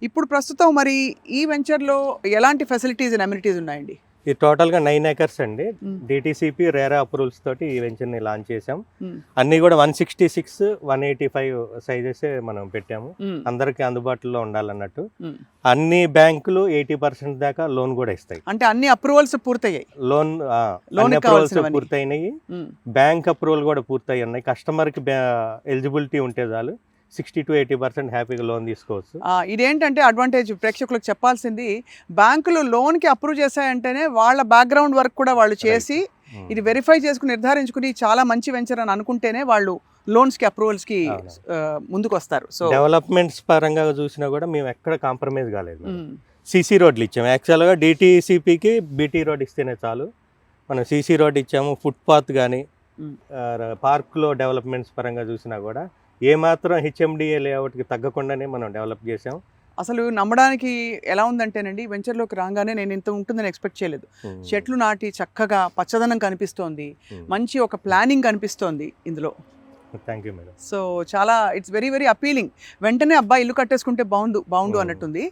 ఇప్పుడు ప్రస్తుతం మరి ఈ వెంచర్‌లో ఎలాంటి ఫెసిలిటీస్ అండ్ అమ్యూనిటీస్ ఉన్నాయండి? ఇది టోటల్గా 9 ఎకర్స్ అండి. హ్మ్. డిటిసిపి రేరా అప్రూవల్స్ తోటి ఈ వెంచర్ని లాంచ్ చేసాం. హ్మ్. అన్నీ కూడా 166, 185 సైజెసే మనం పెట్టాము. హ్మ్. అందరికీ అందుబాటులో ఉండాలన్నట్టు. హ్మ్. అన్ని బ్యాంకులు 80% దాకా లోన్ కూడా ఇస్తాయి. అంటే అన్ని అప్రూవల్స్ పూర్తయ్యాయి. లోన్ లోన్‌కి అప్రూవల్స్ కావాల్సినవన్నీ. పూర్తయినాయి. హ్మ్. బ్యాంక్ అప్రూవల్ కూడా పూర్తయి ఉన్నాయి. కస్టమర్కి ఎలిజిబిలిటీ ఉంటే చాలు 60 to 80% హ్యాపీగా లోన్ తీసుకోవచ్చు. ఇదేంటంటే అడ్వాంటేజ్ ప్రేక్షకులకు చెప్పాల్సింది, బ్యాంకులు లోన్‌కి అప్రూవ్ చేశాయంటేనే వాళ్ళ బ్యాక్‌గ్రౌండ్ వర్క్ కూడా వాళ్ళు చేసి ఇది వెరిఫై చేసుకుని నిర్ధారించుకుని చాలా మంచి వెంచర్ అని అనుకుంటేనే వాళ్ళు లోన్స్‌కి అప్రూవల్స్‌కి అవును. ముందుకొస్తారు. సో డెవలప్మెంట్స్ పరంగా చూసినా కూడా మేము ఎక్కడ కాంప్రమైజ్ కాలేదు. సీసీ రోడ్లు ఇచ్చాము. యాక్చువల్గా డిటిసిపికి బీటీ రోడ్ ఇస్తేనే చాలు. మనం సీసీ రోడ్ ఇచ్చాము. ఫుట్పాత్ కానీ పార్క్లో డెవలప్మెంట్స్ పరంగా చూసినా కూడా ఏమాత్రం హెచ్ఎండిఏ లేఅవుట్కి తగ్గకుండానే మనం డెవలప్ చేసాం. అసలు నమ్మడానికి ఎలా ఉందంటేనండి, వెంచర్‌లోకి రాగానే నేను ఇంత ఉంటుందని ఎక్స్పెక్ట్ చేయలేదు. చెట్లు నాటి చక్కగా పచ్చదనం కనిపిస్తోంది. మంచి ఒక ప్లానింగ్ కనిపిస్తోంది ఇందులో. Thank you madam. సో చాలా ఇట్స్ వెరీ వెరీ అపీలింగ్. వెంటనే అబ్బాయి ఇల్లు కట్టేసుకుంటే బాగుండు Hmm. అన్నట్టుంది.